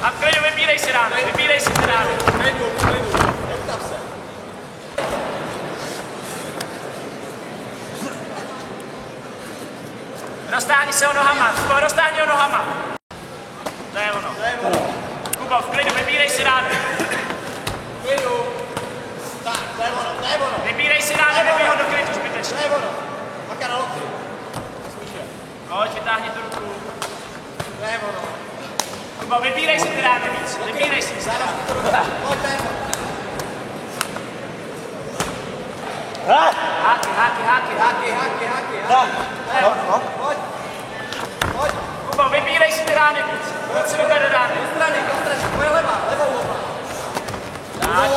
A v klidu vybírej si rány, vybírej si ty rány. Klidu, neptav se. Roztáhni se ho nohama, roztáhni ho nohama. To je ono. Kubo, v klidu, vybírej si rány. Klidu. Tak, to je ono. Vybírej si rány, nebij ho do klidu zbytečně. To je ono. Maka na lokty. Smíše. Pojď, vytáhni tu ruku. To je ono. Kubo, vybírej si ty rány víc, vybírej si. Zároveň to ruku. Pojď, to je ono. Háky. Pojď. Kubo, vybírej si ty rány víc. Pojď si vybere rány. Do strany, moje levá, levou oba. Tak,